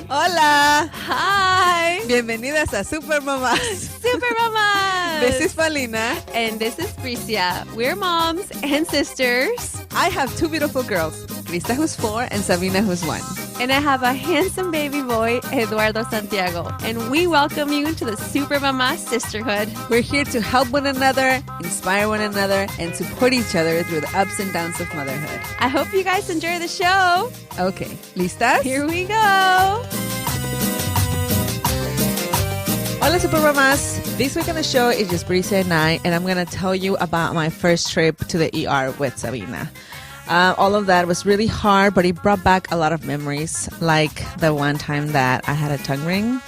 Hola. Hi. Bienvenidas a Super Mamás. Super Mamás. This is Paulina. And this is Bricia. We're moms and sisters. I have two beautiful girls, Krista, who's 4, and Sabina, who's 1. And I have a handsome baby boy, Eduardo Santiago. And we welcome you to the Super Mamás Sisterhood. We're here to help one another, inspire one another, and support each other through the ups and downs of motherhood. I hope you guys enjoy the show. Okay, ¿listas? Here we go. Hola, Super Mamás. This week on the show is just Bricia and I'm going to tell you about my first trip to the ER with Sabina. All of that was really hard, but it brought back a lot of memories, like the one time that I had a tongue ring.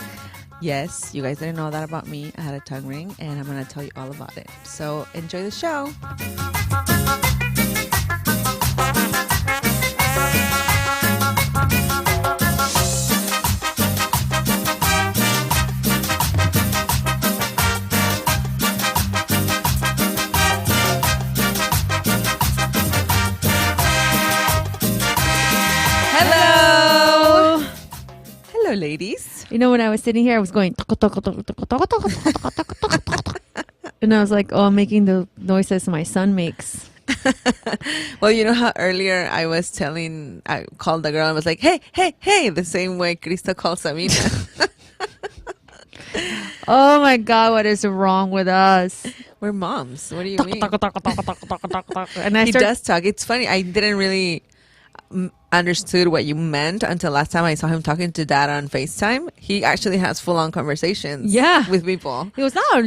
Yes, you guys didn't know that about me. I had a tongue ring, and I'm going to tell you all about it. So enjoy the show. Hello, ladies. You know, when I was sitting here, I was going... And I was like, oh, I'm making the noises my son makes. Well, you know how earlier I called the girl and was like, hey, hey, hey, the same way Krista called Sabina. Oh my God, what is wrong with us? We're moms. What do you mean? And He does talk. It's funny. I didn't really understood what you meant until last time I saw him talking to dad on FaceTime. He actually has full-on conversations with people. He goes, oh,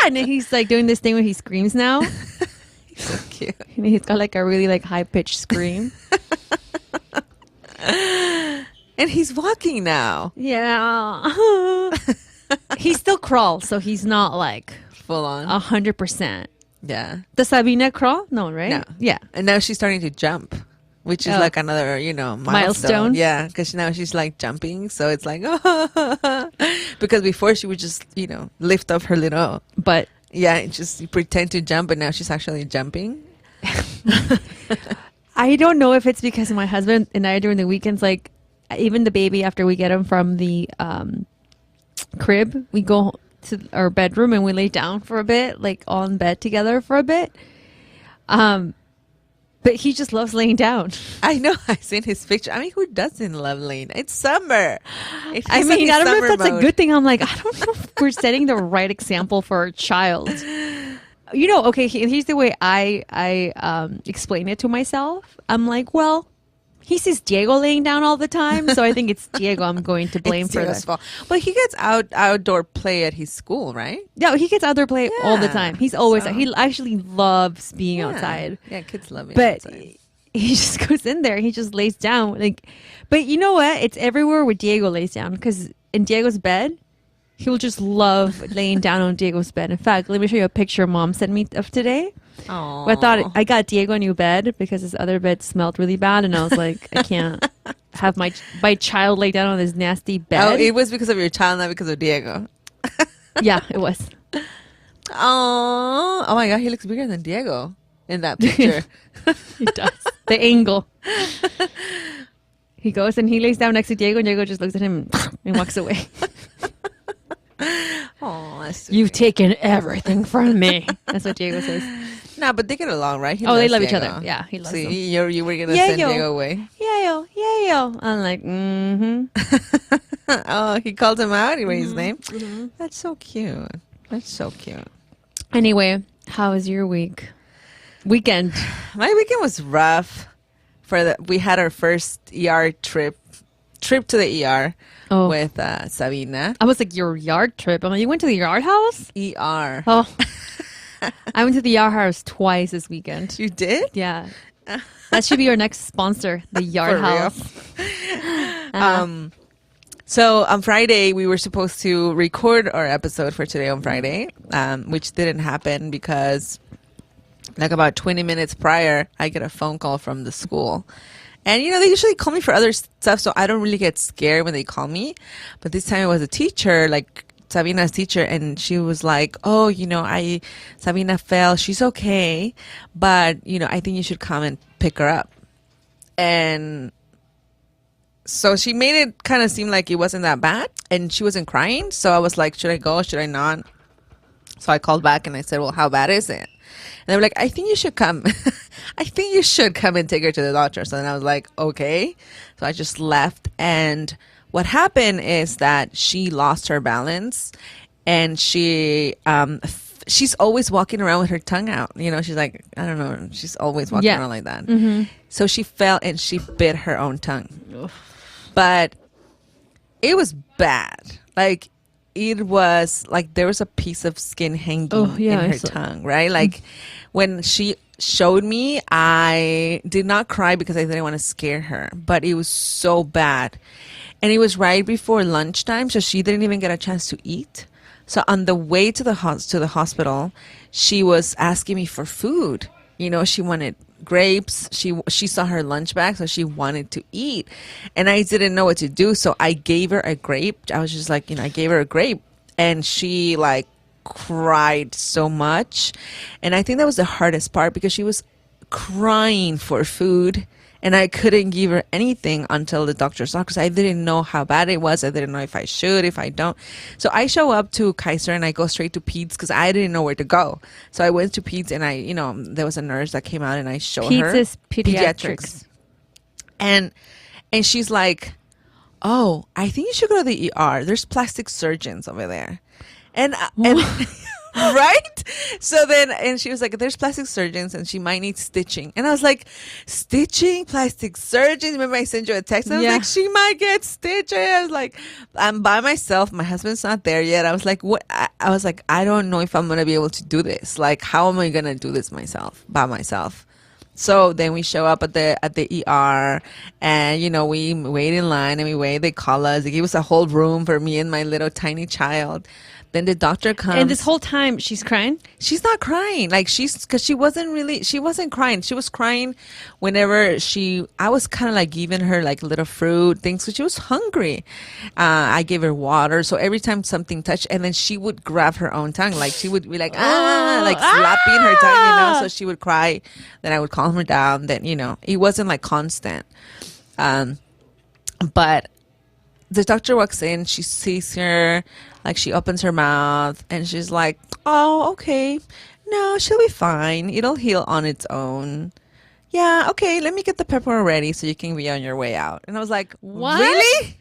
and then he's like doing this thing where he screams now. He's so cute. And he's got like a really like high-pitched scream. And he's walking now. Yeah. He still crawls, so he's not like full-on 100%. Yeah. Does Sabina crawl? No, right? No. Yeah. And now she's starting to jump, which is like another, milestone. Yeah, because now she's like jumping. So it's like, because before she would just, lift up her little butt. Yeah, just pretend to jump, but now she's actually jumping. I don't know if it's because my husband and I during the weekends, like even the baby, after we get him from the crib, we go to our bedroom and we lay down for a bit, like on bed together for a bit. But he just loves laying down. I know. I've seen his picture. I mean, who doesn't love laying? It's summer. I don't know if that's a good thing. I'm like, I don't know if we're setting the right example for our child. Okay, here's the way I explain it to myself. I'm like, well, he sees Diego laying down all the time, so I think it's Diego I'm going to blame for that. But he gets outdoor play at his school, right? No, he gets outdoor play all the time. He's always he actually loves being outside. Yeah, kids love it. But he just goes in there. He just lays down. But you know what? It's everywhere where Diego lays down, because in Diego's bed, he'll just love laying down on Diego's bed. In fact, let me show you a picture Mom sent me of today. Oh, I thought I got Diego a new bed because his other bed smelled really bad, and I was like, I can't have my child lay down on this nasty bed. Oh, it was because of your child, not because of Diego. Yeah, it was. Oh my God, he looks bigger than Diego in that picture. He does. The angle. He goes and he lays down next to Diego, and Diego just looks at him and walks away. Oh, that's so You've sweet. taken everything from me. That's what Diego says. No, but they get along, right? They love each other. Yeah, he loves them. You were gonna send Diego away. Yeah, yo. I'm like, Oh, he called him out. He raised his name. Mm-hmm. That's so cute. Anyway, how was your weekend? My weekend was rough. We had our first ER trip to the ER with Sabina. I was like, your yard trip? I'm like, you went to the yard house? ER. Oh. I went to the yard house twice this weekend. You did? Yeah. That should be our next sponsor, the yard house. So on Friday, we were supposed to record our episode for today on Friday, which didn't happen because like about 20 minutes prior, I get a phone call from the school. And, they usually call me for other stuff, so I don't really get scared when they call me. But this time it was a teacher, like Sabina's teacher, and she was like, oh, Sabina fell. She's okay. But, I think you should come and pick her up. And so she made it kind of seem like it wasn't that bad, and she wasn't crying. So I was like, should I go? Should I not? So I called back and I said, well, how bad is it? And they were like, I think you should come. I think you should come and take her to the doctor. So then I was like, okay. So I just left. And what happened is that she lost her balance, and she's always walking around with her tongue out. You know, she's like, I don't know. She's always walking around like that. Mm-hmm. So she fell and she bit her own tongue. Ugh. But it was bad. Like, it was like there was a piece of skin hanging in her tongue, right? Like when she showed me, I did not cry because I didn't want to scare her, but it was so bad. And it was right before lunchtime, so she didn't even get a chance to eat. So on the way to the hospital, she was asking me for food. You know, she wanted grapes. She saw her lunch bag, so she wanted to eat. And I didn't know what to do, so I gave her a grape. I was just like, I gave her a grape. And she like cried so much. And I think that was the hardest part, because she was crying for food. And I couldn't give her anything until the doctor saw, because I didn't know how bad it was. I didn't know if I should, if I don't. So I show up to Kaiser and I go straight to Peds because I didn't know where to go. So I went to Peds and there was a nurse that came out and I showed her. Peds is pediatrics. And she's like, oh, I think you should go to the ER. There's plastic surgeons over there. And right? So then, and she was like, there's plastic surgeons and she might need stitching. And I was like, stitching? Plastic surgeons? Remember I sent you a text? And I was like, she might get stitches. I was like, I'm by myself. My husband's not there yet. I was like, what? I was like, I don't know if I'm going to be able to do this. Like, how am I going to do this by myself? So then we show up at the ER, and we wait in line and we wait. They call us. They give us a whole room for me and my little tiny child. Then the doctor comes. And this whole time she's crying? She's not crying. Like because she wasn't crying. She was crying whenever I was kind of like giving her like little fruit things, because she was hungry. I gave her water. So every time something touched, and then she would grab her own tongue. Like she would be like, slapping her tongue, so she would cry. Then I would calm her down. Then, it wasn't like constant. But the doctor walks in, she sees her, like she opens her mouth and she's like, oh, okay. No, she'll be fine. It'll heal on its own. Yeah, okay, let me get the pepper ready so you can be on your way out. And I was like, what? Really?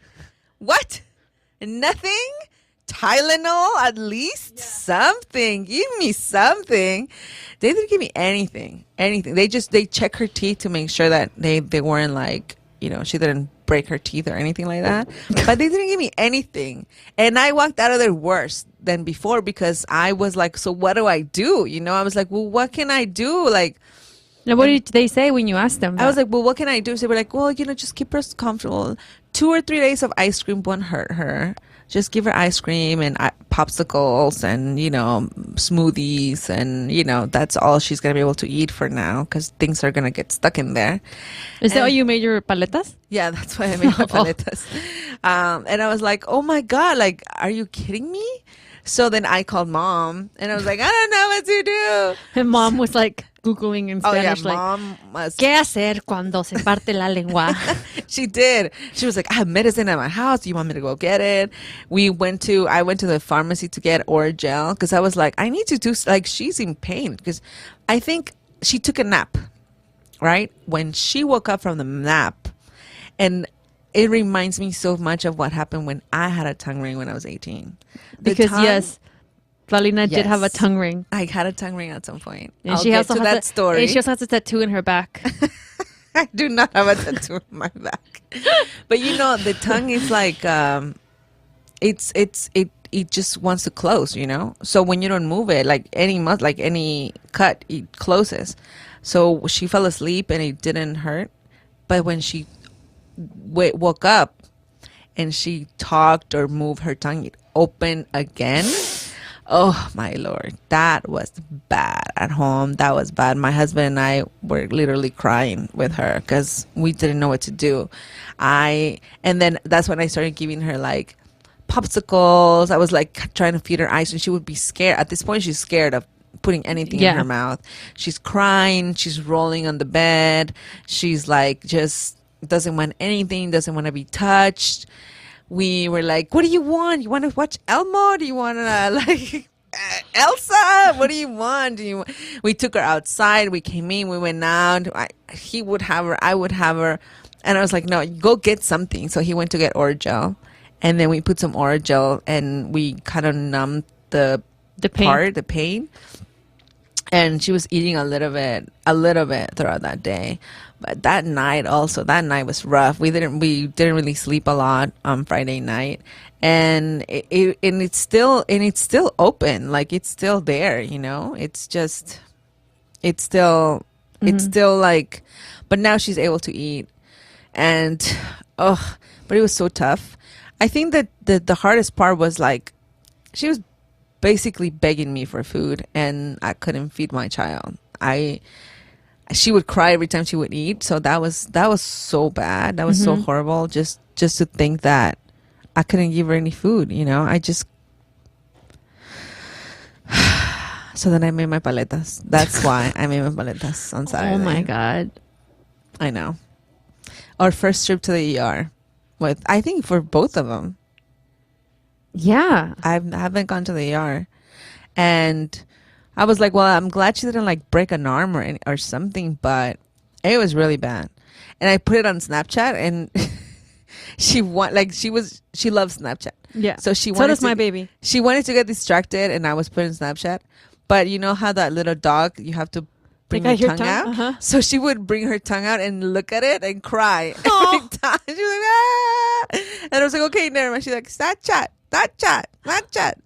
What? Nothing? Tylenol at least? Yeah. Something. Give me something. They didn't give me anything. They check her teeth to make sure that they weren't like, she didn't break her teeth or anything like that. But they didn't give me anything. And I walked out of there worse than before, because I was like, so what do I do? I was like, well, what can I do? Like, now, what did they say when you asked them that? I was like, well, what can I do? So they were like, well, just keep her comfortable. 2 or 3 days of ice cream won't hurt her. Just give her ice cream and popsicles and, smoothies. And, that's all she's going to be able to eat for now, because things are going to get stuck in there. Is that why you made your paletas? Yeah, that's why I made my paletas. And I was like, oh, my God, like, are you kidding me? So then I called Mom, and I was like, I don't know what to do. And Mom was like Googling in Spanish, Mom was... ¿Qué hacer cuando se parte la lengua? She did. She was like, I have medicine at my house. Do you want me to go get it? I went to the pharmacy to get Oragel, because I was like, I need to do, like, she's in pain, because I think she took a nap, right? When she woke up from the nap, and it reminds me so much of what happened when I had a tongue ring when I was 18. Because yes, Paulina did have a tongue ring. I had a tongue ring at some point. And she also has a tattoo in her back. I do not have a tattoo in my back. But the tongue is like, it just wants to close, So when you don't move it, like any cut, it closes. So she fell asleep and it didn't hurt. But when she woke up and she talked or moved her tongue, it opened again. Oh my Lord, that was bad at home. That was bad. My husband and I were literally crying with her because we didn't know what to do. And then that's when I started giving her like popsicles. I was like trying to feed her ice, and she would be scared. At this point, she's scared of putting anything in her mouth. She's crying. She's rolling on the bed. She's like, just doesn't want anything, doesn't want to be touched. We were like, what do you want? You want to watch Elmo? Do you want to like Elsa? What do you want? We took her outside. We came in. We went out. He would have her. I would have her. And I was like, no, go get something. So he went to get Orajel. And then we put some Orajel and we kind of numbed the pain. And she was eating a little bit throughout that day. But that night was rough. We didn't really sleep a lot on Friday night. And it's still open. Like, it's still there, you know? It's still like, but now she's able to eat. And but it was so tough. I think that the hardest part was like, she was basically begging me for food and I couldn't feed my child. She would cry every time she would eat. So that was so bad. That was so horrible. Just to think that I couldn't give her any food, you know. So then I made my paletas. That's why I made my paletas on Saturday. Oh my God. I know. Our first trip to the ER I think for both of them. Yeah. I haven't gone to the ER. And I was like, well, I'm glad she didn't like break an arm or something, but it was really bad. And I put it on Snapchat and she loves Snapchat. Yeah. So does my baby. She wanted to get distracted and I was putting Snapchat. But you know how that little dog, you have to bring her tongue out? Uh-huh. So she would bring her tongue out and look at it and cry every time. She was like, ah! And I was like, okay, never mind. She's like, Snapchat.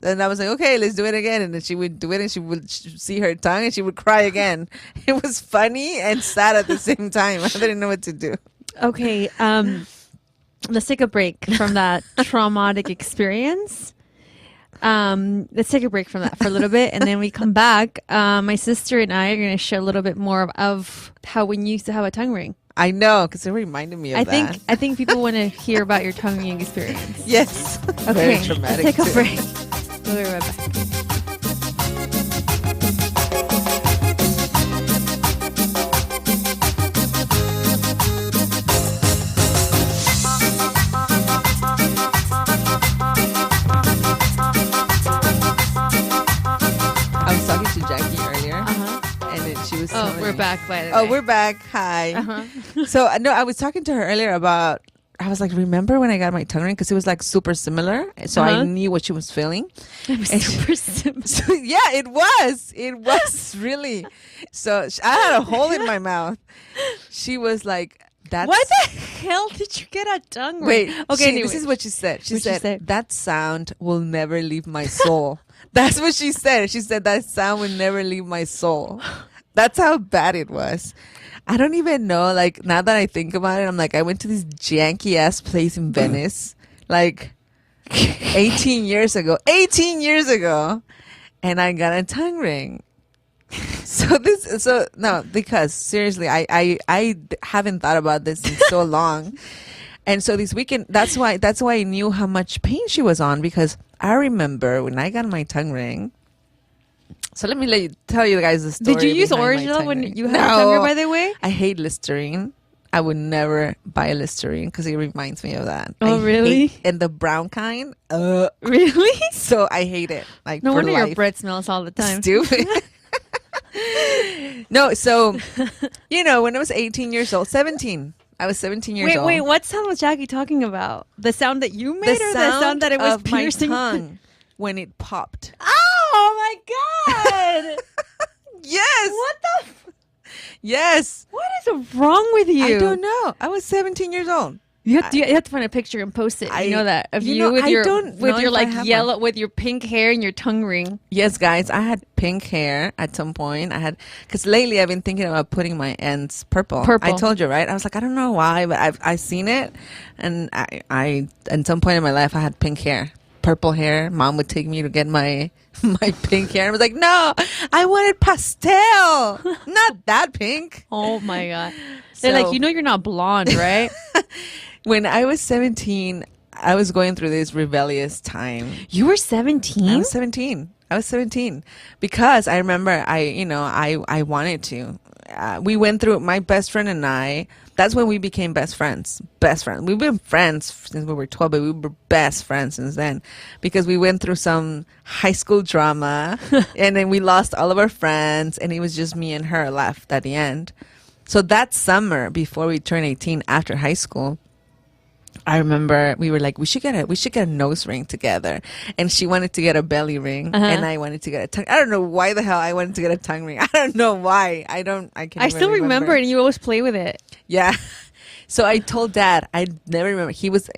And I was like, okay, let's do it again. And then she would do it and she would see her tongue and she would cry again. It was funny and sad at the same time. I didn't know what to do. Okay. Let's take a break from that traumatic experience. Let's take a break from that for a little bit, and then we come back. My sister and I are going to share a little bit more of how we used to have a tongue ring. I know, because it reminded me of that. I think people want to hear about your tongue ring experience. Yes. Okay. Very traumatic. Let's take a break. We'll be right back. We're back, by the way. Oh, we're back. Hi. Uh-huh. So, no, I was talking to her earlier about, I was like, remember when I got my tongue ring? Because it was like super similar. So I knew what she was feeling. It was super similar. So, yeah, it was. It was really. So I had a hole in my mouth. She was like, that's... Why the hell did you get a tongue ring? Wait, okay, anyway. This is what she said. She said, that sound will never leave my soul. That's what she said. She said, that sound will never leave my soul. That's how bad it was. I don't even know. Like, now that I think about it, I'm like, I went to this janky ass place in Venice, like 18 years ago, and I got a tongue ring. Because seriously, I haven't thought about this in so long. And so this weekend, that's why I knew how much pain she was on, because I remember when I got my tongue ring. So let me tell you guys the story. Did you use Orajel when you had a tongue ring, by the way? I hate Listerine. I would never buy Listerine because it reminds me of that. Oh, really? And the brown kind. Really? So I hate it. Like, no wonder life. Your breath smells all the time. Stupid. No, so, when I was 18 years old, 17. I was 17 years old. Wait, what sound was Jackie talking about? The sound that you made, or the sound that it was piercing? My tongue when it popped. Oh my God! Yes. What the? Yes. What is wrong with you? I don't know. I was 17 years old. You have to find a picture and post it. You know that of you with your like yellow with your pink hair and your tongue ring. Yes, guys, I had pink hair at some point. Because lately I've been thinking about putting my ends purple. I told you, right? I was like, I don't know why, but I've seen it, and I at some point in my life I had pink hair, purple hair. Mom would take me to get my pink hair. I was like, no, I wanted pastel, not that pink. Oh my God! They're like, you're not blonde, right? When I was 17, I was going through this rebellious time. You were 17? I was 17. I was 17 because I remember I wanted to. We went through, my best friend and I, that's when we became best friends. Best friends. We've been friends since we were 12, but we were best friends since then because we went through some high school drama and then we lost all of our friends and it was just me and her left at the end. So that summer before we turned 18 after high school, I remember we were like, we should get a nose ring together. And she wanted to get a belly ring and I wanted to get a tongue. I don't know why the hell I wanted to get a tongue ring. I don't know why. I still remember it, and you always play with it. Yeah. So I told Dad, I never remember.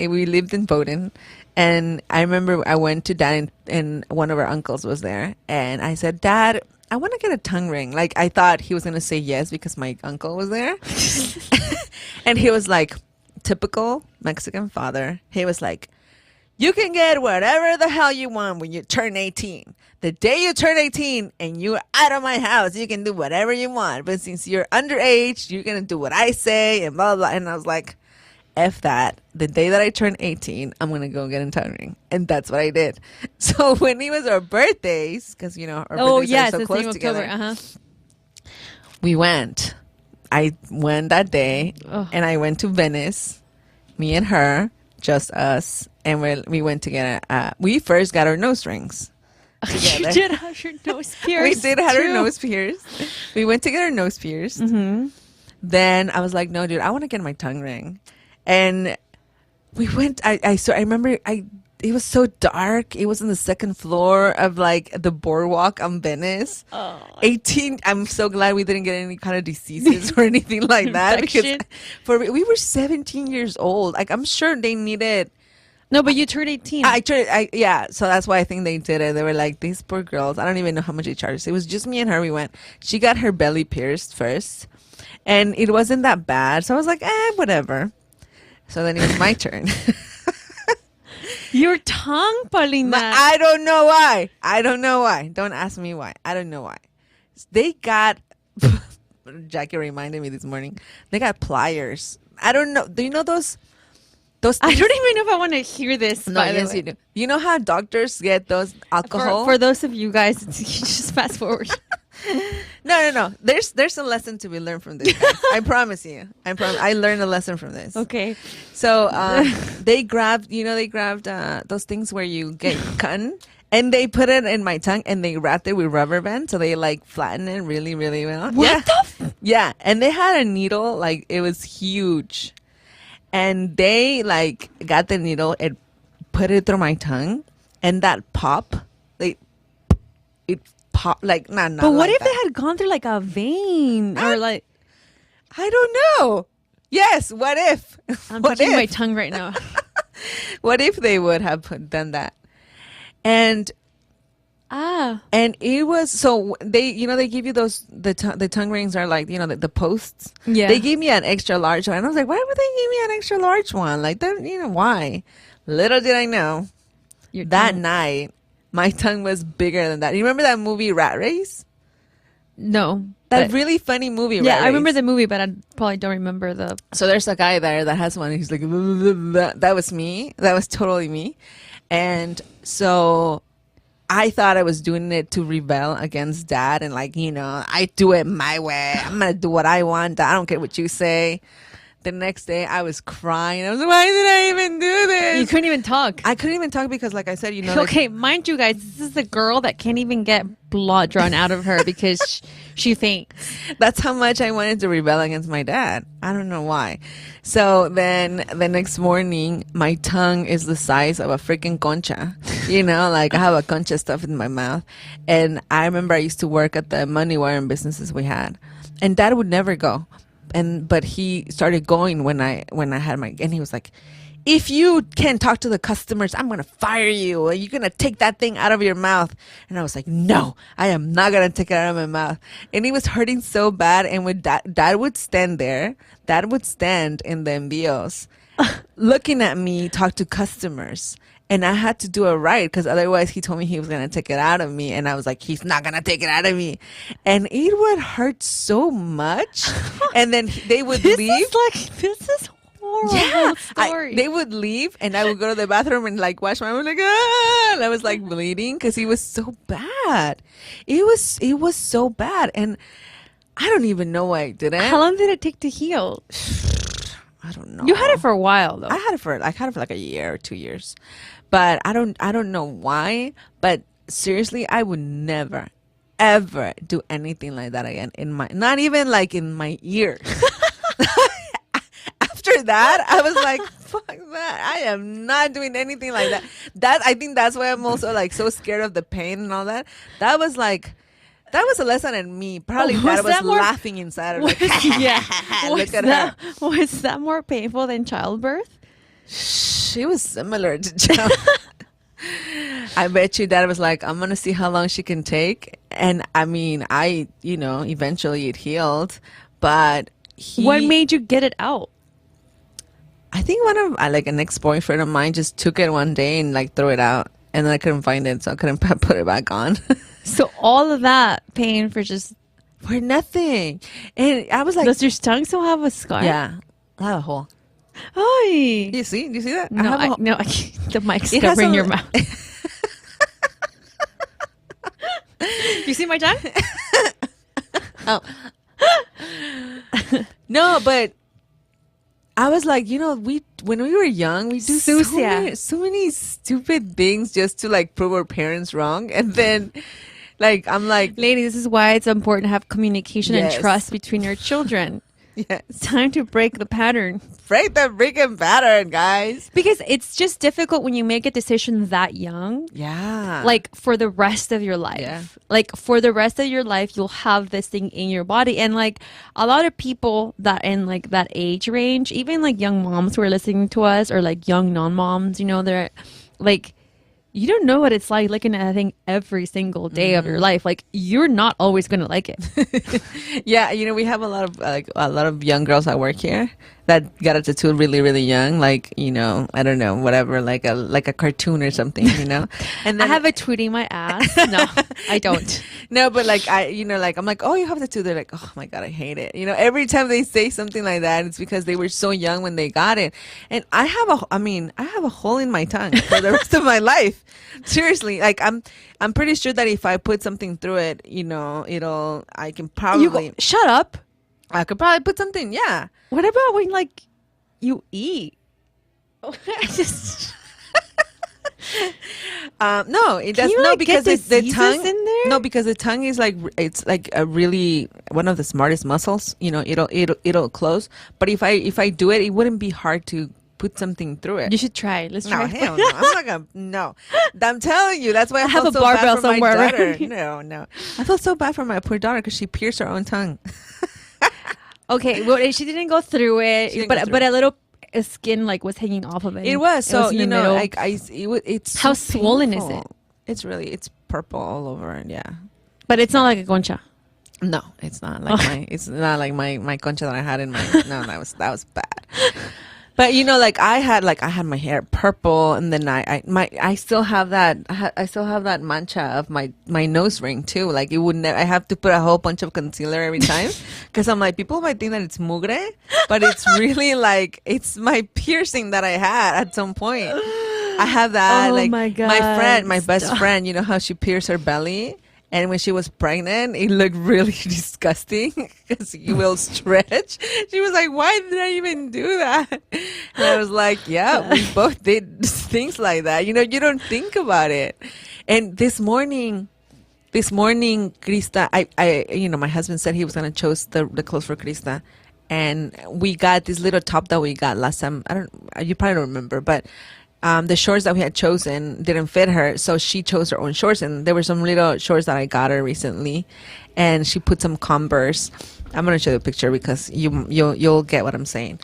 We lived in Bowdoin. And I remember I went to Dad and one of our uncles was there. And I said, Dad, I want to get a tongue ring. Like, I thought he was going to say yes because my uncle was there. And he was like, typical Mexican father. He was like, you can get whatever the hell you want when you turn 18. The day you turn 18 and you're out of my house, you can do whatever you want. But since you're underage, you're going to do what I say and blah, blah, blah. And I was like, F that. The day that I turn 18, I'm going to go get a tongue ring. And that's what I did. So when it was our birthdays, because, our birthdays are so close together, we went. I went that day and I went to Venice, me and her, just us. And we went to get we first got our nose rings together. You did have your nose pierced. We did have our nose pierced. We went to get our nose pierced. Mm-hmm. Then I was like, no, dude, I want to get my tongue ring. And we went, I remember it was so dark. It was on the second floor of like the boardwalk on Venice. 18. I'm so glad we didn't get any kind of diseases or anything like that because we were 17 years old. Like, I'm sure they needed. No, but you turned 18. Yeah. So that's why I think they did it. They were like, these poor girls. I don't even know how much they charged. It was just me and her. We went. She got her belly pierced first, and it wasn't that bad. So I was like, whatever. So then it was my turn. Your tongue, Paulina. I don't know why. Don't ask me why. I don't know why. They got, Jackie reminded me this morning, they got pliers. I don't know. Do you know those things? I don't even know if I want to hear this. No, yes, you do. You know how doctors get those alcohol? For those of you guys, you just fast forward. No. There's a lesson to be learned from this, guys. I promise you. I learned a lesson from this. Okay. So they grabbed those things where you get cotton and they put it in my tongue and they wrapped it with rubber band. So they like flatten it really, really well. What the? Yeah. And they had a needle, like it was huge. And they like got the needle and put it through my tongue and that pop, it pop like not. But what like if that. they had gone through like a vein or like? I don't know. Yes. What if? I'm touching my tongue right now. What if they would have done that? And it was so they give you those the tongue rings are like the posts. Yeah. They gave me an extra large one. And I was like, why would they give me an extra large one? Like that, why? Little did I know. That night, my tongue was bigger than that. You remember that movie Rat Race? No. That really funny movie. Yeah, Rat I remember Race. the movie, but I probably don't remember the. So there's a guy there that has one. And he's like, that was me. That was totally me. And so I thought I was doing it to rebel against Dad. And like, I do it my way. I'm going to do what I want. I don't care what you say. The next day I was crying. I was like, why did I even do this? You couldn't even talk. I couldn't even talk because like I said, Okay, mind you guys, this is the girl that can't even get blood drawn out of her because she faints. That's how much I wanted to rebel against my dad. I don't know why. So then the next morning, my tongue is the size of a freaking concha. Like I have a concha stuff in my mouth. And I remember I used to work at the money wiring businesses we had. And Dad would never go. But he started going when I had and he was like, if you can't talk to the customers, I'm going to fire you. You're going to take that thing out of your mouth. And I was like, no, I am not going to take it out of my mouth. And he was hurting so bad. And when Dad would stand there, Dad would stand in the envíos looking at me, talk to customers. And I had to do it right because otherwise he told me he was going to take it out of me. And I was like, he's not going to take it out of me. And it would hurt so much. And then they would leave. This is horrible story. They would leave, and I would go to the bathroom and like wash my mouth, like ah, and I was like bleeding because it was so bad. It was so bad, and I don't even know why I did it. How long did it take to heal? I don't know. You had it for a while though. I had it for like a year or 2 years, but I don't know why. But seriously, I would never, ever do anything like that again not even like in my ears. After that, I was like, fuck that. I am not doing anything like that. I think that's why I'm also like so scared of the pain and all that. That was a lesson in me. Probably that was laughing inside. Like, yeah. Look at her. Was that more painful than childbirth? She was similar to child. I bet you Dad was like, I'm going to see how long she can take. And I mean, eventually it healed. But what made you get it out? I think an ex-boyfriend of mine just took it one day and like threw it out. And then I couldn't find it, so I couldn't put it back on. So all of that pain for nothing. And I was like, does your tongue still have a scar? Yeah, I have a hole. Hi. Do you see that? No, the mic's covering your mouth. You see my tongue? Oh. No, but I was like, when we were young, we do so many stupid things just to like prove our parents wrong. And then like, I'm like, ladies, this is why it's important to have communication and trust between your children. Yes. It's time to break the pattern. Break the freaking pattern, guys. Because it's just difficult when you make a decision that young. Yeah. Like for the rest of your life. Yeah. Like for the rest of your life, you'll have this thing in your body. And like a lot of people that in like that age range, even like young moms who are listening to us or like young non-moms, they're like, you don't know what it's like looking at that thing every single day of your life. Like you're not always going to like it. Yeah. We have a lot of young girls that work here that got a tattoo really, really young. Like, I don't know, whatever, like a cartoon or something, And then I have a tweeting my ass. No, I don't. No, but like I'm like, oh, you have a tattoo. They're like, oh my God, I hate it. Every time they say something like that, it's because they were so young when they got it. And I have a hole in my tongue for the rest of my life. Seriously, like I'm pretty sure that if I put something through it, I can probably shut up. I could probably put something. Yeah. What about when like you eat? No, it does no because the tongue in there. No, because the tongue is like it's like a really one of the smartest muscles. It'll close. But if I do it, it wouldn't be hard to put something through it. You should try. Let's try. No, hell no. I'm not gonna. No, I'm telling you. That's why I have felt a so barbell bad for my somewhere. daughter. No, I felt so bad for my poor daughter because she pierced her own tongue. Okay, well, she didn't go through it, but a little skin like was hanging off of it. It was so like it's how so swollen painful. Is it? It's purple all over and yeah. But it's not like a concha. No, it's not like it's not like my concha that I had in my no, that was bad. But I had my hair purple, and then I still have that mancha of my nose ring too. Like it would never. I have to put a whole bunch of concealer every time because I'm like, people might think that it's mugre, but it's really like it's my piercing that I had at some point. I have that. Oh my God! My best friend. You know how she pierced her belly. And when she was pregnant, it looked really disgusting because you will stretch. She was like, why did I even do that? And I was like, yeah, we both did things like that. You don't think about it. And this morning, Krista, I my husband said he was going to choose the clothes for Krista. And we got this little top that we got last time. You probably don't remember, but the shorts that we had chosen didn't fit her, so she chose her own shorts, and there were some little shorts that I got her recently, and she put some Converse. I'm gonna show you a picture because you'll get what I'm saying.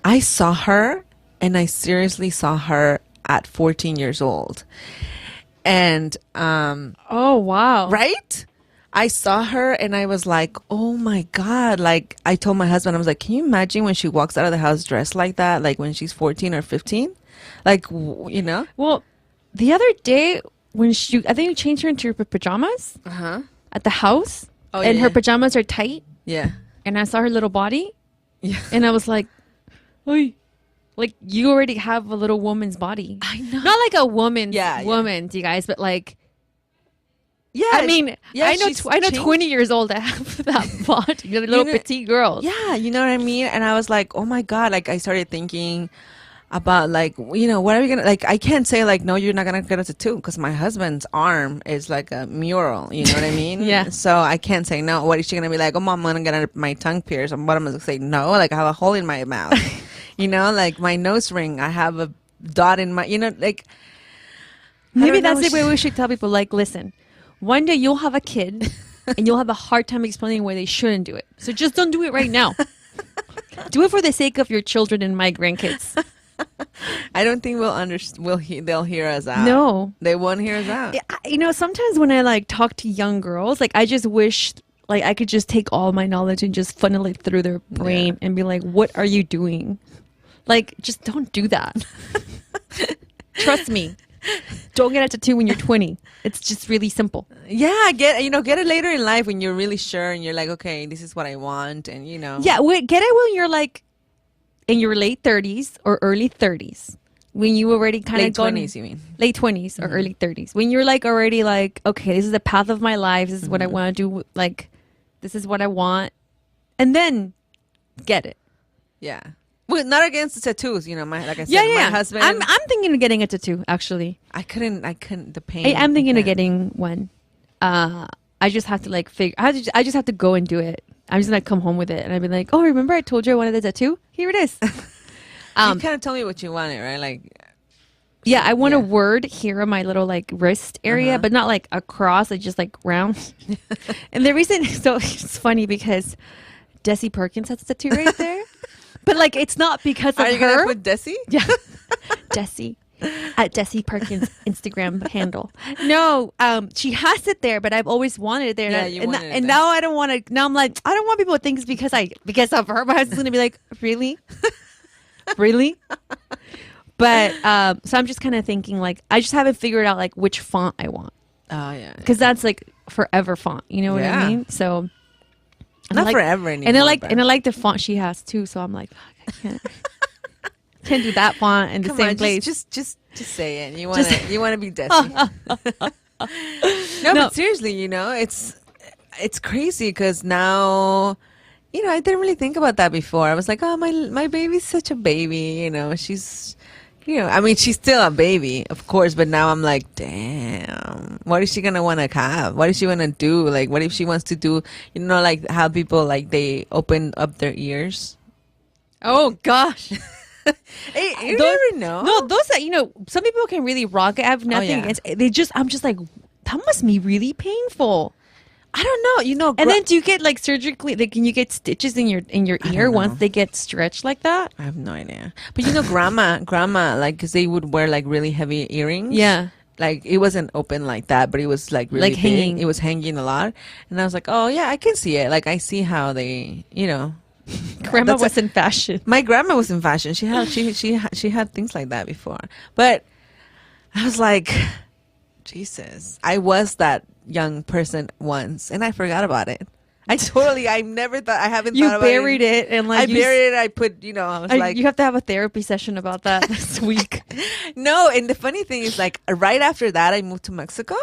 I saw her, and I seriously saw her at 14 years old, and oh wow, right? I saw her and I was like, oh my God. Like I told my husband, I was like, can you imagine when she walks out of the house dressed like that, like when she's 14 or 15? Like, Well, the other day when I think you changed her into your pajamas at the house. Oh, and her pajamas are tight. Yeah. And I saw her little body. Yeah. And I was like, "Oi, Like, you already have a little woman's body. I know. Not like a woman's woman, you guys, but like, yeah. I mean, I know 20 years old that have that body. You're little petite girls. Yeah, you know what I mean? And I was like, oh my God. Like, I started thinking about like, what are we going to, like, I can't say like, no, you're not going to get a tattoo because my husband's arm is like a mural. You know what I mean? Yeah. So I can't say no. What is she going to be like? Oh, Mom, I'm going to get my tongue pierced. And what am I going to say? No, like I have a hole in my mouth. Like my nose ring, I have a dot in my, like. Maybe that's the way we should tell people, like, listen, one day you'll have a kid and you'll have a hard time explaining why they shouldn't do it. So just don't do it right now. Do it for the sake of your children and my grandkids. I don't think they'll hear us out. No. They won't hear us out. Sometimes when I like talk to young girls, like I just wish like I could just take all my knowledge and just funnel it through their brain and be like, what are you doing? Like, just don't do that. Trust me. Don't get a tattoo when you're 20. It's just really simple. Yeah, get it later in life when you're really sure and you're like, okay, this is what I want, and Yeah, get it when you're like in your late 30s or early 30s. When you already kind of late 20s, you mean? Late 20s or early 30s. When you're like already like, okay, this is the path of my life. This is what I want to do. Like, this is what I want. And then get it. Yeah. Well, not against the tattoos, like I said, my husband. I'm thinking of getting a tattoo, actually. I couldn't, the pain. I'm thinking of getting one. I just have to like I just have to go and do it. I'm just gonna come home with it and I'd be like, oh, remember I told you I wanted a tattoo? Here it is. You kind of told me what you wanted, right? Like, yeah, I want a word here on my little like wrist area, but not like a cross, like just like round. And the reason, so it's funny because Desi Perkins has a tattoo right there. But like, it's not because of her. Are you gonna put Desi? Yeah, Desi at Desi Perkins Instagram handle. No, she has it there, but I've always wanted it there. And now I don't want to. Now I'm like, I don't want people to think it's because of her. My husband's gonna be like, really, really. But so I'm just kind of thinking like, I just haven't figured out like which font I want. Oh yeah, because that's like forever font. You know what I mean? So. Not forever anymore. And I like the font she has too. So I'm like, fuck, I can't do that font in the same place. Just say it. You want to be Desi. No, but seriously, it's crazy because now, I didn't really think about that before. I was like, oh, my baby's such a baby. She's. she's still a baby, of course, but now I'm like, damn, what is she going to want to have? What is she want to do? Like, what if she wants to do, like how people, like, they open up their ears? Oh, gosh. Hey, you never know. No, those that, some people can really rock it. I have nothing against it. I'm just like, that must be really painful. I don't know, and then do you get like surgically? Like, can you get stitches in your ear once they get stretched like that? I have no idea. But grandma, like, because they would wear like really heavy earrings. Yeah, like it wasn't open like that, but it was like really like hanging. Big. It was hanging a lot, and I was like, oh yeah, I can see it. Like I see how they, Grandma was in fashion. My grandma was in fashion. She had things like that before, but I was like, Jesus, I was that young person once and I forgot about it. I never thought, I haven't thought about it. You buried it and like I buried it. I put, I was like, you have to have a therapy session about that this week. No, and the funny thing is like right after that I moved to Mexico.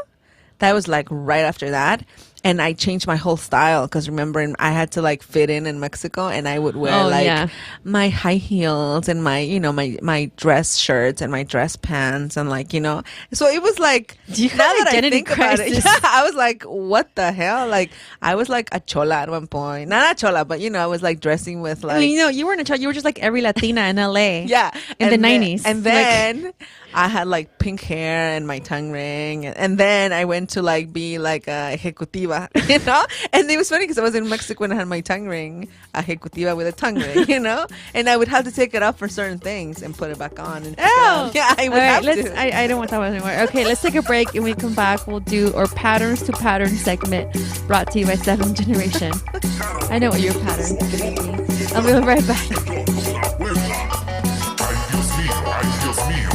That was like right after that. And I changed my whole style because remember I had to like fit in Mexico and I would wear my high heels and my, my dress shirts and my dress pants and like, so it was like, now that I think about it, I was like, what the hell? Like I was like a chola at one point, not a chola, but I was like dressing with like, you weren't a chola, you were just like every Latina in LA. Yeah. In the 90s. And then I had like pink hair and my tongue ring. And then I went to like be like a ejecutiva, And it was funny because I was in Mexico and I had my tongue ring, a ejecutiva with a tongue ring, And I would have to take it off for certain things and put it back on. And yeah, I would have to. I don't want to talk about it anymore. Okay, let's take a break. And when we come back, we'll do our Patterns to Pattern segment brought to you by 7th Generation. I know what your pattern is going to be. I'll be right back. Dios mío,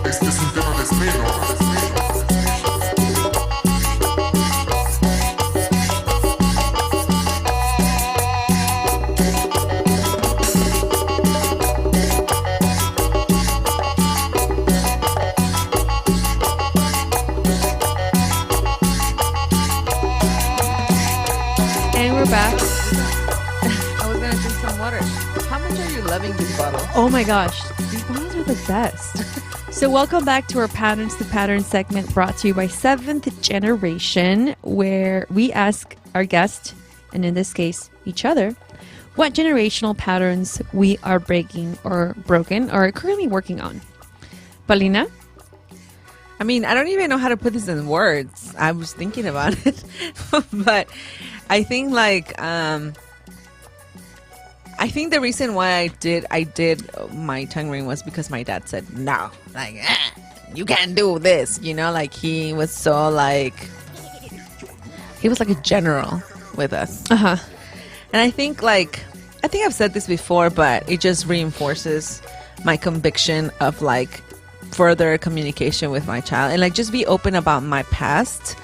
este es un tema de espero. loving these bottles. Oh my gosh, these bottles are the best. So welcome back to our Patterns to Patterns segment brought to you by Seventh Generation, where we ask our guest, and in this case, each other, what generational patterns we are breaking or broken or currently working on. Paulina? I mean, I don't even know how to put this in words. I was thinking about it. But I think I think the reason why I did my tongue ring was because my dad said, no, you can't do this. You know, like he was so he was like a general with us. Uh-huh. And I think I've said this before, but it just reinforces my conviction of further communication with my child and just be open about my past.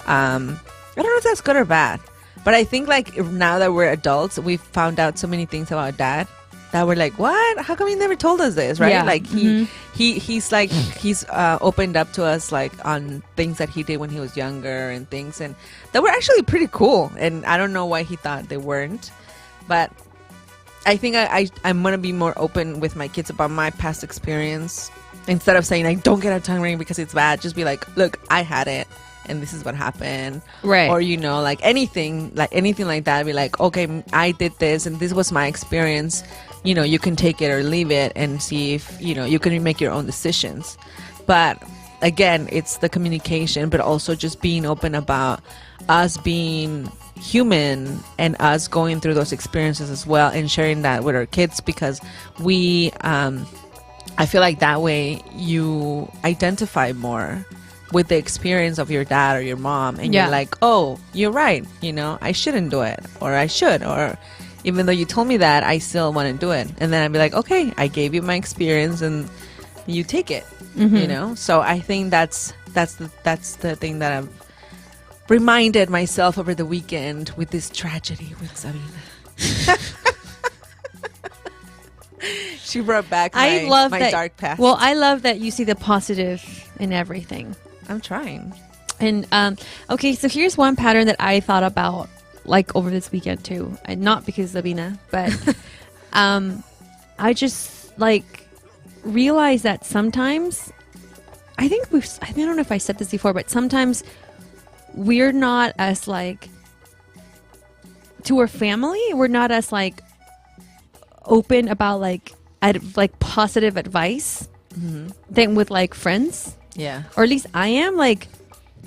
I don't know if that's good or bad, but I think now that we're adults, we've found out so many things about dad that we're like, what? How come he never told us this? Right? Yeah. He's opened up to us on things that he did when he was younger and things and that were actually pretty cool. And I don't know why he thought they weren't, but I think I'm gonna be more open with my kids about my past experience. Instead of saying don't get a tongue ring because it's bad, just be like, look, I had it and this is what happened. Right. Or anything like that. Be like, okay, I did this and this was my experience. You can take it or leave it and see if you can make your own decisions. But again, it's the communication, but also just being open about us being human and us going through those experiences as well and sharing that with our kids, because we I feel like that way you identify more with the experience of your dad or your mom, and you're like, oh, you're right, I shouldn't do it, or I should, or even though you told me that, I still want to do it. And then I'd be like, okay, I gave you my experience and you take it. So I think that's the thing that I've reminded myself over the weekend with this tragedy with Sabina. She brought back my dark past. Well, I love that you see the positive in everything. I'm trying. And okay, so here's one pattern that I thought about over this weekend too. And not because of Sabina, but I just realized that sometimes I don't know if I said this before, but sometimes we're not as to our family, we're not as open about positive advice than with friends. Yeah. Or at least I am.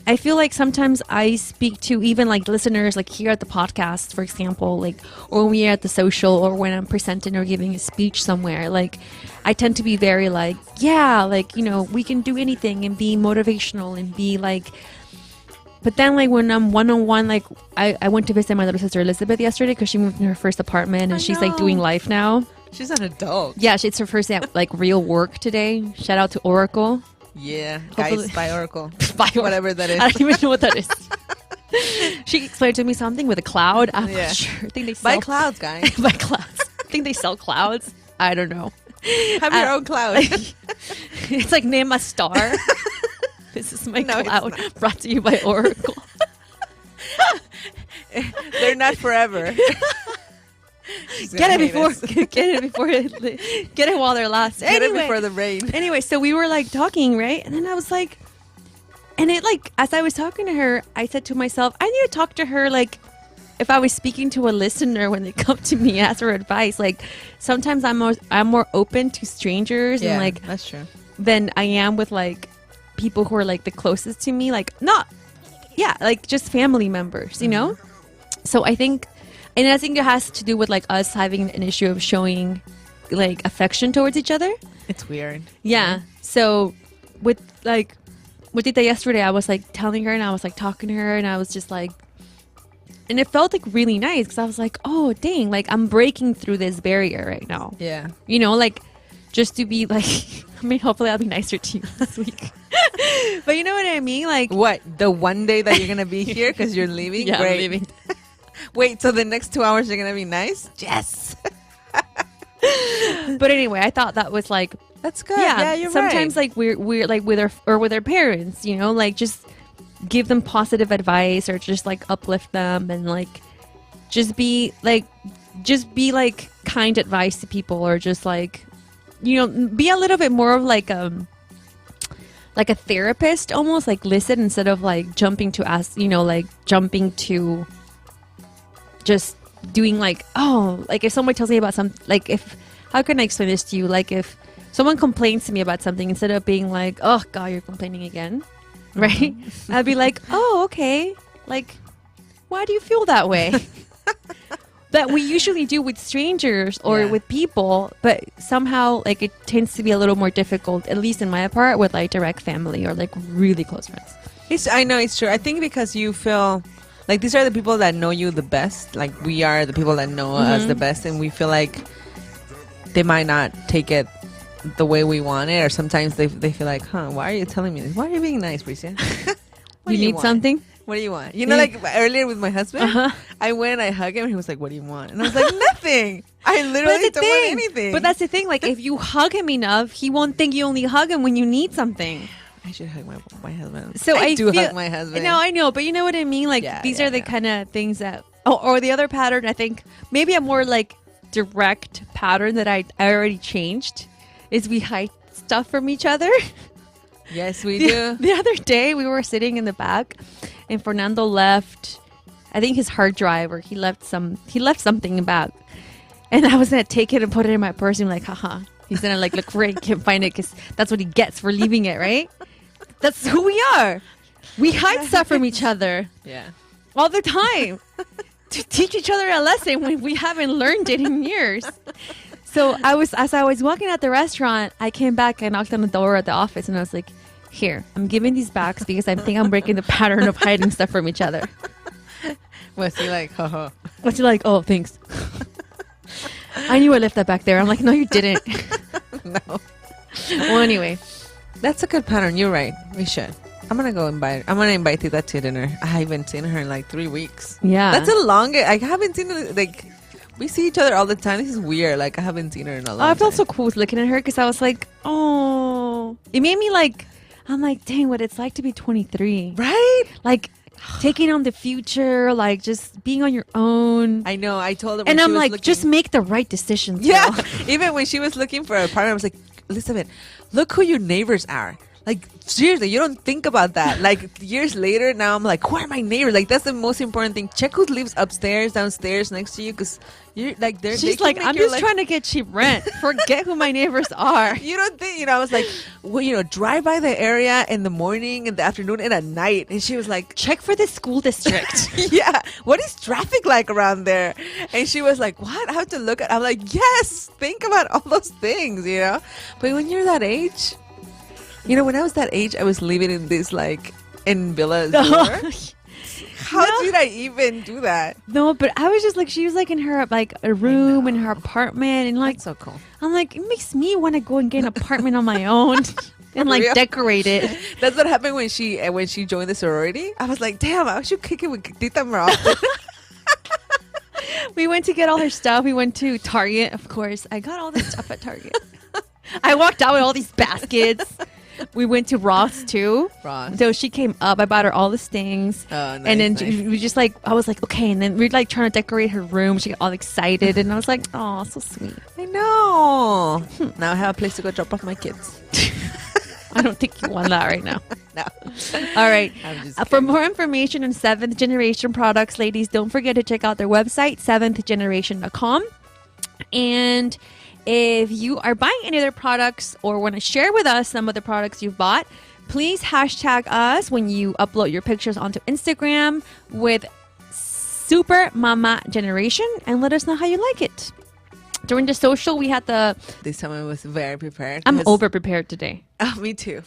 I feel like sometimes I speak to even listeners here at the podcast, for example, or when we're at the social, or when I'm presenting or giving a speech somewhere, I tend to be very we can do anything and be motivational and be but then when I'm one-on-one, I went to visit my little sister Elizabeth yesterday because she moved in her first apartment and she's doing life now. She's an adult. Yeah, it's her first day at real work today. Shout out to Oracle. Yeah, Hopefully. guys, by Oracle. By whatever that is. I don't even know what that is. She explained to me something with a cloud. I'm not sure. I think they sell buy clouds, guys. Buy clouds. I think they sell clouds. I don't know. Have your own cloud. It's name a star. This is my cloud, brought to you by Oracle. They're not forever. Get it while they're last. Get it before the rain. Anyway, so we were talking, right? And then I was and it as I was talking to her, I said to myself, I need to talk to her if I was speaking to a listener when they come to me ask for advice. Sometimes I'm more open to strangers and that's true. than I am with people who are the closest to me, just family members, you know. So I think it has to do with us having an issue of showing affection towards each other. It's weird. Yeah. So with what did that yesterday, I was telling her and I was talking to her and I was just and it felt really nice because I was oh dang, I'm breaking through this barrier right now. Yeah. Just to be hopefully I'll be nicer to you this week. But you know what I mean? What? The one day that you're going to be here because you're leaving? Yeah, Great. I'm leaving. Wait, so the next 2 hours you're going to be nice? Yes. But anyway, I thought that was that's good. Yeah, you're sometimes right. we're with our parents, just give them positive advice or just uplift them and just be just be like kind advice to people, or just like, you know, be a little bit more of like a therapist, almost like listen instead of like jumping to ask, you know, like jumping to just doing like, oh, like if somebody tells me about something, like if, how can I explain this to you? Like if someone complains to me about something, instead of being like, oh God, you're complaining again, right? I'd be like, oh, okay. Like, why do you feel that way? That we usually do with strangers or with people, but somehow like it tends to be a little more difficult, at least in my part, with like direct family or like really close friends. I know it's true. I think because you feel like these are the people that know you the best. Like we are the people that know us the best, and we feel like they might not take it the way we want it, or sometimes they feel like, huh, why are you telling me this? Why are you being nice, Bricia? You need something? What do you want? You know, like earlier with my husband, I went and I hugged him and he was like, what do you want? And I was like, nothing. I literally don't want anything. But that's the thing. Like, if you hug him enough, he won't think you only hug him when you need something. I should hug my husband. So I do hug my husband. No, I know. But you know what I mean? Like, these are the kind of things that... Oh, or the other pattern, I think, maybe a more like direct pattern that I already changed is we hide stuff from each other. Yes, we do. The other day, we were sitting in the back, and Fernando left, I think his hard drive, or he left something back. And I was going to take it and put it in my purse and be like, haha. He's going to like look for it, can't find it, because that's what he gets for leaving it, right? That's who we are. We hide stuff from each other. Yeah. All the time. To teach each other a lesson when we haven't learned it in years. So as I was walking out the restaurant, I came back, I knocked on the door at the office, and I was like, here, I'm giving these back because I think I'm breaking the pattern of hiding stuff from each other. Was he like, haha? Was he like, oh, thanks. I knew I left that back there. I'm like, no, you didn't. No. Well, anyway. That's a good pattern. You're right. We should. I'm going to invite Tita to dinner. I haven't seen her in like 3 weeks. Yeah. That's the longest. I haven't seen her, like, we see each other all the time. This is weird. Like, I haven't seen her in a long time. I felt so cool looking at her because I was like, oh. It made me like, I'm like, dang, what it's like to be 23. Right? Like, taking on the future, like, just being on your own. I know. I told her and I'm like, just make the right decisions. Yeah. Even when she was looking for a partner, I was like, Elizabeth, look who your neighbors are. Like, seriously, you don't think about that. Like, years later, now I'm like, who are my neighbors? Like, that's the most important thing. Check who lives upstairs, downstairs, next to you, because you're like, she's like, I'm just trying to get cheap rent. Forget who my neighbors are. You don't think, I was like, well, drive by the area in the morning, in the afternoon, and at night. And she was like, check for the school district. Yeah. What is traffic like around there? And she was like, what? I have to look at, I'm like, yes, think about all those things, But when you're that age... when I was that age, I was living in this, like, in villas. How did I even do that? No, but I was just like, she was like in her, like, a room in her apartment. And like, that's so cool. I'm like, it makes me want to go and get an apartment on my own and like decorate it. That's what happened when she joined the sorority. I was like, damn, I should kick it with Tita more often. We went to get all her stuff. We went to Target, of course. I got all this stuff at Target. I walked out with all these baskets. We went to Ross too. So she came up. I bought her all these things. Oh, nice, and then we just like, I was like, okay. And then we were like trying to decorate her room. She got all excited. And I was like, oh, so sweet. I know. Now I have a place to go drop off my kids. I don't think you want that right now. No. All right. For more information on 7th Generation products, ladies, don't forget to check out their website, 7thgeneration.com. And if you are buying any of their products or want to share with us some of the products you've bought, please hashtag us when you upload your pictures onto Instagram with Super Mama Generation and let us know how you like it. During the social, we had This time I was very prepared. I'm over prepared today. Oh, me too.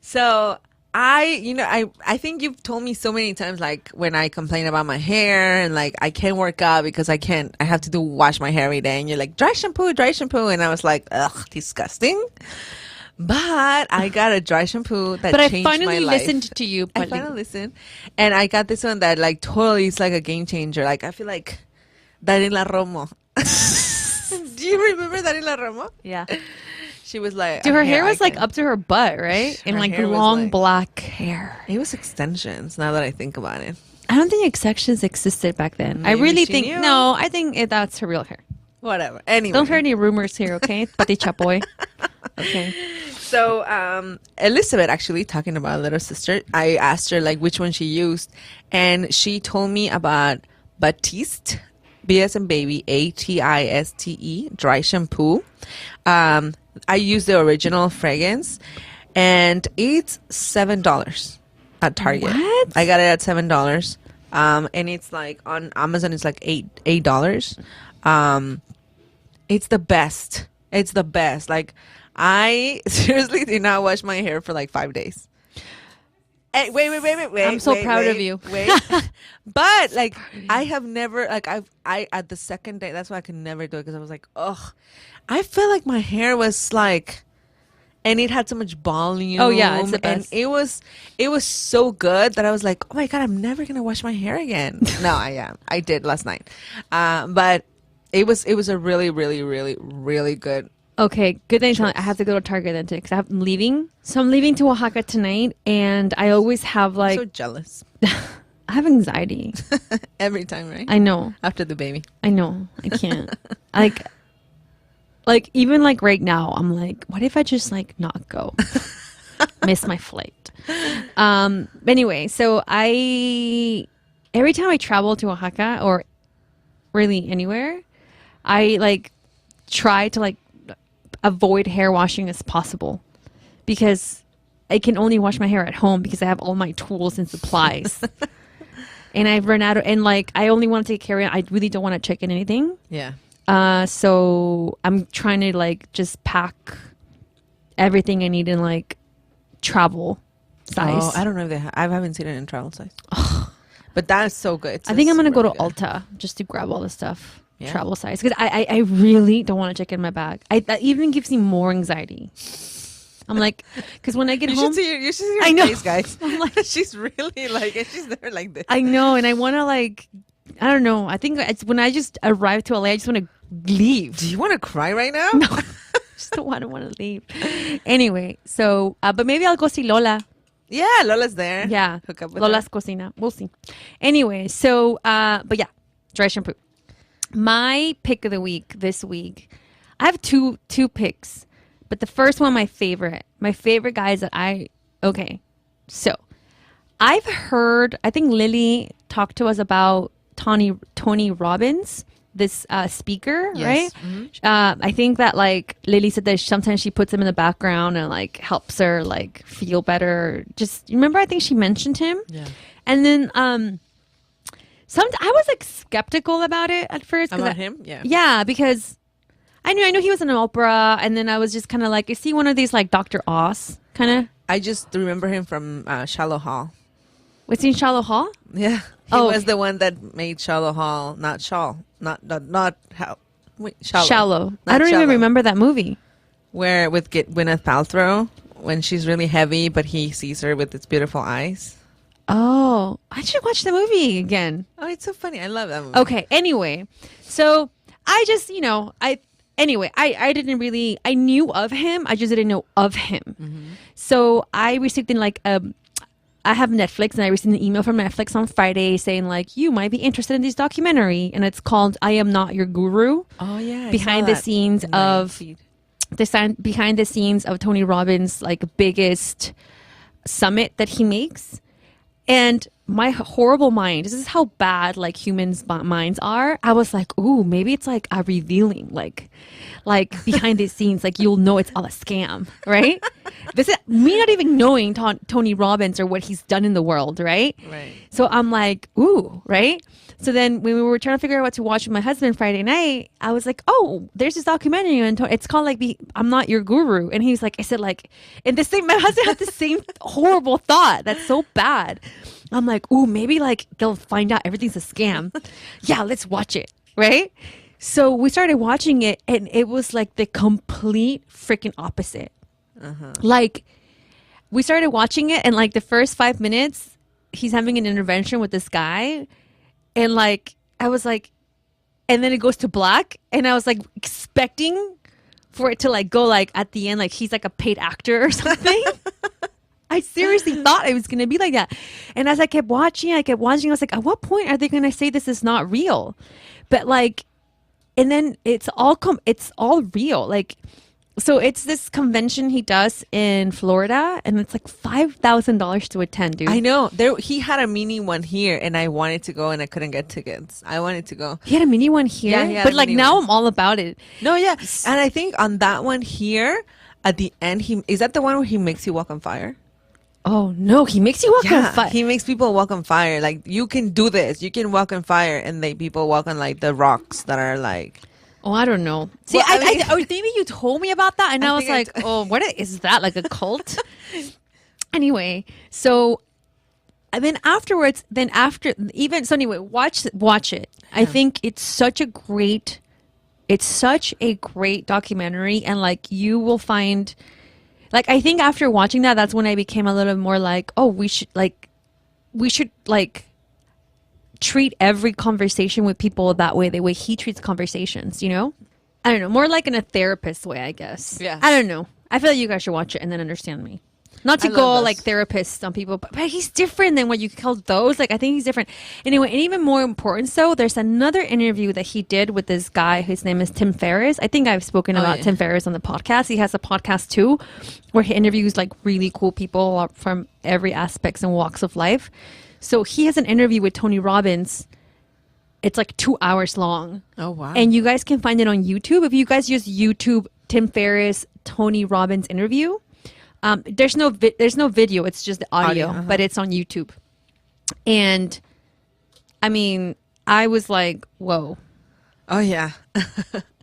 So I think you've told me so many times, like when I complain about my hair and like I can't work out because I have to wash my hair every day, and you're like, dry shampoo, and I was like, ugh, disgusting. But I got a dry shampoo that changed my life. But I finally listened to you. I finally listened, and I got this one that like totally is like a game changer. Like I feel like Daniela Romo. Do you remember Daniela Romo? Yeah. She was like... Dude, her hair was like up to her butt, right? And like long black hair. It was extensions, now that I think about it. I don't think exceptions existed back then. Maybe I really she think knew. no. I think that's her real hair. Whatever. Anyway. Don't hear any rumors here, okay? Pati chapoy. Okay. So, Elizabeth, actually, talking about little sister, I asked her, like, which one she used. And she told me about Batiste, B as in baby, Atiste, dry shampoo. I used the original fragrance. And it's $7 at Target. What? I got it at $7. And it's like, on Amazon, it's like $8. It's the best. It's the best. Like, I seriously did not wash my hair for like 5 days. Hey, wait. I'm so proud of you. Wait. But like, I have never, like, I at the second day, that's why I could never do it, because I was like, ugh. I felt like my hair was like, and it had so much volume. Oh yeah, it's the best. And it was so good that I was like, oh my God, I'm never gonna wash my hair again. No, I am. I did last night. But it was a really, really, really, really good. Okay, good thing I have to go to Target then too, because I'm leaving. So I'm leaving to Oaxaca tonight, and I always have like... I'm so jealous. I have anxiety. Every time, right? I know. After the baby. I know. I can't. like even like right now, I'm like, what if I just like not go? Miss my flight. Anyway, so every time I travel to Oaxaca or really anywhere, I like try to like avoid hair washing as possible, because I can only wash my hair at home because I have all my tools and supplies. And I've run out of, and like I only want to take care of it. I really don't want to check in anything. Yeah. So I'm trying to like just pack everything I need in like travel size. Oh, I don't know if they have. I haven't seen it in travel size. But that is so good. I think I'm gonna go to Ulta just to grab all the stuff. Yeah. Travel size, because I really don't want to check in my bag. That even gives me more anxiety. I'm like, because when I get home, you should see her I know. face, guys. I'm like, she's really like, she's there like this. I know, and I want to like, I don't know. I think it's when I just arrive to LA, I just want to leave. Do you want to cry right now? No, I just don't want to leave. Anyway, so but maybe I'll go see Lola. Yeah, Lola's there. Yeah, Hook up with Lola's her. cocina. We'll see. Anyway, so but yeah, dry shampoo. My pick of the week this week, I have two picks, but the first one, my favorite guys that so I've heard, I think Lily talked to us about Tony Robbins, this speaker, Yes. right? Mm-hmm. I think that like Lily said that sometimes she puts him in the background and like helps her like feel better. Just remember, I think she mentioned him. Yeah. And then I was like skeptical about it at first. About him? Yeah. Yeah, because I knew he was in an opera, and then I was just kind of like, is he one of these like Dr. Oz kind of? I just remember him from Shallow Hall. Was he in Shallow Hall? Yeah. He was the one that made Shallow Hall, not Shaw. Not how. Wait, Shallow. Not I don't even Shallow. remember that movie. Where with Gwyneth Paltrow, when she's really heavy, but he sees her with its beautiful eyes. Oh, I should watch the movie again. Oh, it's so funny. I love that movie. Okay. Anyway, so I just, I didn't really, I knew of him. I just didn't know of him. Mm-hmm. So I received I have Netflix, and I received an email from Netflix on Friday saying like, you might be interested in this documentary. And it's called I Am Not Your Guru. Oh yeah. Behind the scenes of Tony Robbins' like biggest summit that he makes. And my horrible mind, this is how bad like humans' minds are. I was like, ooh, maybe it's like a revealing, like behind the scenes, like you'll know it's all a scam, right? This is me not even knowing Tony Robbins or what he's done in the world, right? Right. So I'm like, ooh, right? So then when we were trying to figure out what to watch with my husband Friday night, I was like, oh, there's this documentary and it's called like I'm Not Your Guru. And he's like, I said like, and my husband had the same horrible thought. That's so bad. I'm like, ooh, maybe like they'll find out everything's a scam. Yeah, let's watch it. Right. So we started watching it, and it was like the complete freaking opposite. Uh-huh. Like we started watching it, and like the first 5 minutes, he's having an intervention with this guy. And like, I was like, and then it goes to black, and I was like expecting for it to like go like at the end, like he's like a paid actor or something. I seriously thought it was going to be like that. And as I kept watching, I was like, at what point are they going to say this is not real? But like, and then it's all real. Like, so it's this convention he does in Florida, and it's like $5,000 to attend, dude. I know. He had a mini one here, and I wanted to go, and I couldn't get tickets. I wanted to go. He had a mini one here? Yeah, but like now I'm all about it. No, yeah. And I think on that one here, at the end, is that the one where he makes you walk on fire? Oh, no. He makes you walk on fire. He makes people walk on fire. Like, you can do this. You can walk on fire, and people walk on, like, the rocks that are, like... Oh, I don't know. See, Well, I maybe you told me about that, and I was like, "Oh, what is that? Like a cult?" Anyway, so, and then afterwards, anyway, watch it. Yeah. I think it's such a great documentary, and like you will find, like I think after watching that's when I became a little more like, oh, we should treat every conversation with people that way, the way he treats conversations, you know? I don't know, more like in a therapist way, I guess. Yeah. I don't know. I feel like you guys should watch it and then understand me. Not to go like therapists on people, but he's different than what you call those. Like, I think he's different. Anyway, and even more important so, there's another interview that he did with this guy whose name is Tim Ferriss. I think I've spoken about Tim Ferriss on the podcast. He has a podcast too, where he interviews like really cool people from every aspects and walks of life. So he has an interview with Tony Robbins. It's like 2 hours long. Oh, wow. And you guys can find it on YouTube. If you guys just YouTube Tim Ferriss, Tony Robbins interview, there's no video. It's just the audio, but it's on YouTube. And I mean, I was like, whoa. Oh, yeah.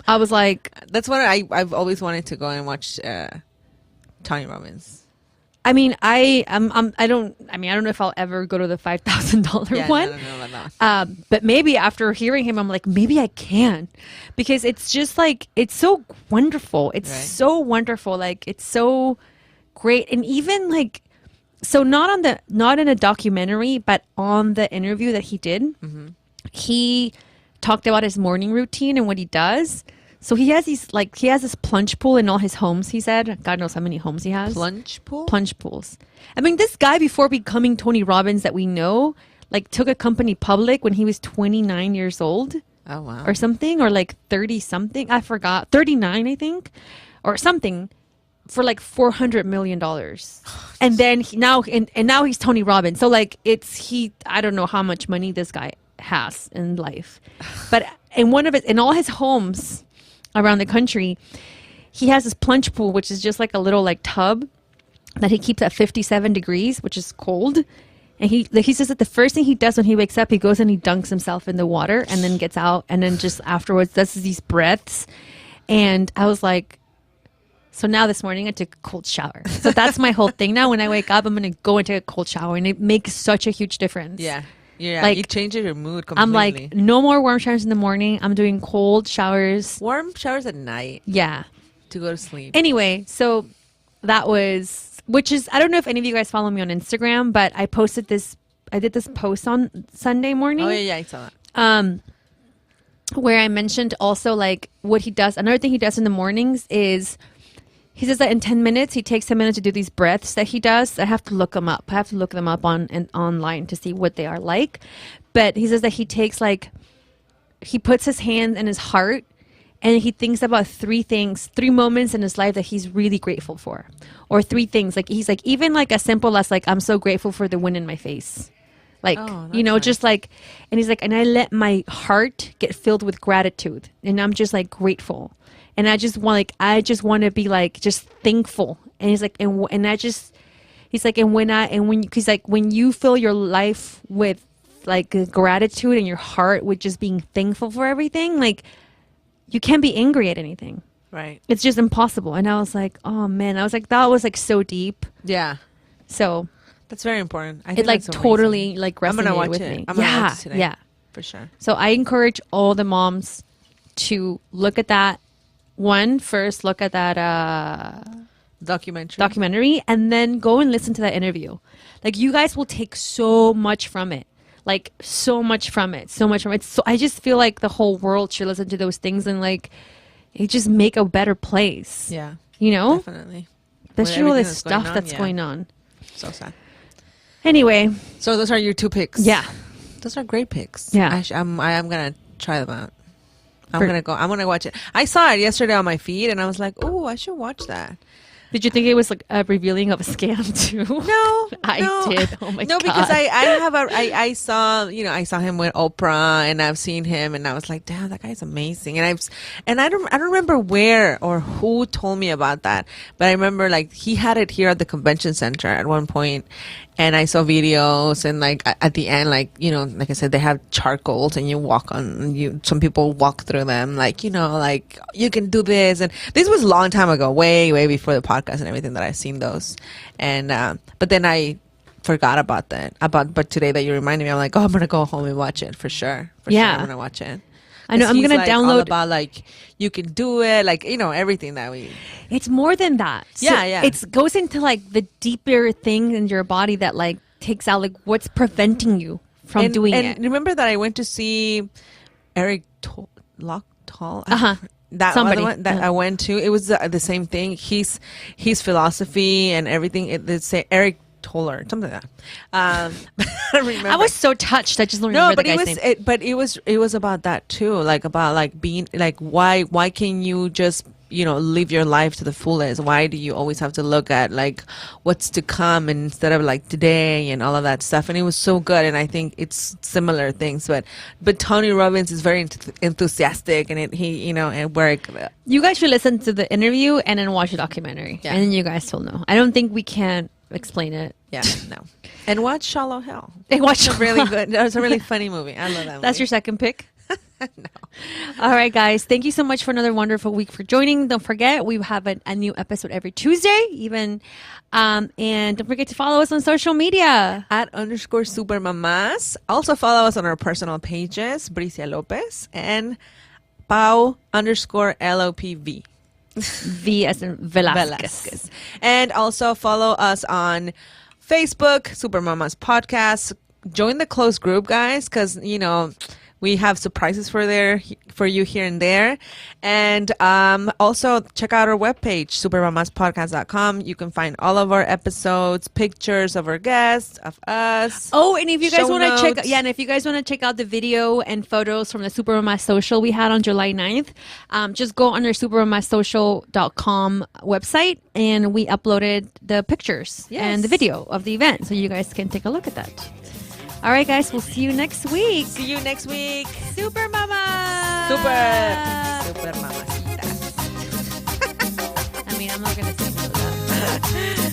I was like... That's what I've always wanted to go and watch Tony Robbins. I mean, I don't know if I'll ever go to the $5,000 one. I don't know about that. But maybe after hearing him, I'm like, maybe I can, because it's just like, it's so wonderful. It's so wonderful. Like, it's so great. And even like, so not in a documentary, but on the interview that he did, he talked about his morning routine and what he does. So he has this plunge pool in all his homes, he said. God knows how many homes he has. Plunge pool? Plunge pools. I mean, this guy, before becoming Tony Robbins that we know, like took a company public when he was 29 years old. Oh, wow. Or something, or like 30 something. I forgot. 39, I think. Or something. For like $400 million. And then now he's Tony Robbins. So like I don't know how much money this guy has in life. But in all his homes around the country, he has this plunge pool, which is just like a little like tub that he keeps at 57 degrees, which is cold. And he says that the first thing he does when he wakes up, he goes and he dunks himself in the water and then gets out and then just afterwards does these breaths. And I was like, so now this morning I took a cold shower. So that's my whole thing now. When I wake up, I'm going to go and take a cold shower, and it makes such a huge difference. Yeah. Yeah, like, you change your mood completely. I'm like, no more warm showers in the morning. I'm doing cold showers. Warm showers at night. Yeah. To go to sleep. Anyway, so that was, which is, I don't know if any of you guys follow me on Instagram, but I did this post on Sunday morning. Oh, yeah, I saw that. Where I mentioned also like what he does. Another thing he does in the mornings is, he says that in 10 minutes, he takes 10 minutes to do these breaths that he does. I have to look them up. I have to look them up online to see what they are like. But he says that he puts his hand in his heart, and he thinks about three moments in his life that he's really grateful for. Or three things. Like, he's like, even like as simple as like, I'm so grateful for the wind in my face. Like, nice. Just like, and he's like, and I let my heart get filled with gratitude. And I'm just like grateful. And I just want to be like, just thankful. And he's like, when you fill your life with like gratitude and your heart with just being thankful for everything, like you can't be angry at anything. Right. It's just impossible. And I was like, oh man, that was like so deep. Yeah. So that's very important. It like totally like resonated with me. I'm gonna watch it today. Yeah. For sure. So I encourage all the moms to look at that. First look at that documentary, and then go and listen to that interview. Like, you guys will take so much from it. Like, so much from it. So I just feel like the whole world should listen to those things, and like, it just make a better place. Yeah. You know? Definitely. Especially all this stuff that's going on. So sad. Anyway. So those are your 2 picks. Yeah. Those are great picks. Yeah. I'm going to try them out. I'm going to watch it. I saw it yesterday on my feed and I was like, oh, I should watch that. Did you think it was like a revealing of a scam too? No, I did. Oh my god! No, because I saw him with Oprah, and I've seen him, and I was like, damn, that guy's amazing. And I don't remember where or who told me about that, but I remember like he had it here at the convention center at one point, and I saw videos, and like at the end, like like I said, they have charcoals, and you walk on some people walk through them, like like you can do this, and this was a long time ago, way before the podcast and everything that I've seen those, and but then I forgot about that. But today that you reminded me, I'm like, oh, I'm gonna go home and watch it for sure. I'm gonna watch it. I know. I'm gonna download all about like you can do it, like everything that we. It's more than that. So yeah. It goes into like the deeper thing in your body that like takes out like what's preventing you from doing it. And remember that I went to see Eric Lochtal. That Somebody. was the one that I went to. It was the same thing. His philosophy and everything. It's Eric Toller, something like that. I don't remember. I was so touched. I just don't remember the guy's name. But it was about that too. Like about like being like why can you just live your life to the fullest? Why do you always have to look at like what's to come instead of like today and all of that stuff? And it was so good. And I think it's similar things, but Tony Robbins is very enthusiastic, and he and where you guys should listen to the interview and then watch the documentary, and then you guys will know. I don't think we can explain it. Yeah, no. And watch Shallow Hell. Watch It's really good. That was a really funny movie. I love that movie. That's your second pick? No. All right, guys. Thank you so much for another wonderful week for joining. Don't forget, we have a new episode every Tuesday, and don't forget to follow us on social media @_Super Mamás. Also follow us on our personal pages, Bricia Lopez and Pau_LOPV. V as in Velasquez. And also follow us on Facebook, Super Mamás Podcast. Join the close group, guys, because we have surprises for you here and there. And also check out our webpage, supermamaspodcast.com. You can find all of our episodes, pictures of our guests, of us. Oh, and if you guys want to notes. and if you guys want to check out the video and photos from the Super Mamás social we had on July 9th, just go on our supermamassocial.com website, and we uploaded the pictures and the video of the event, so you guys can take a look at that. All right, guys, we'll see you next week. See you next week. Super Mama. Super Mamás. I mean, I'm not going to say no to that.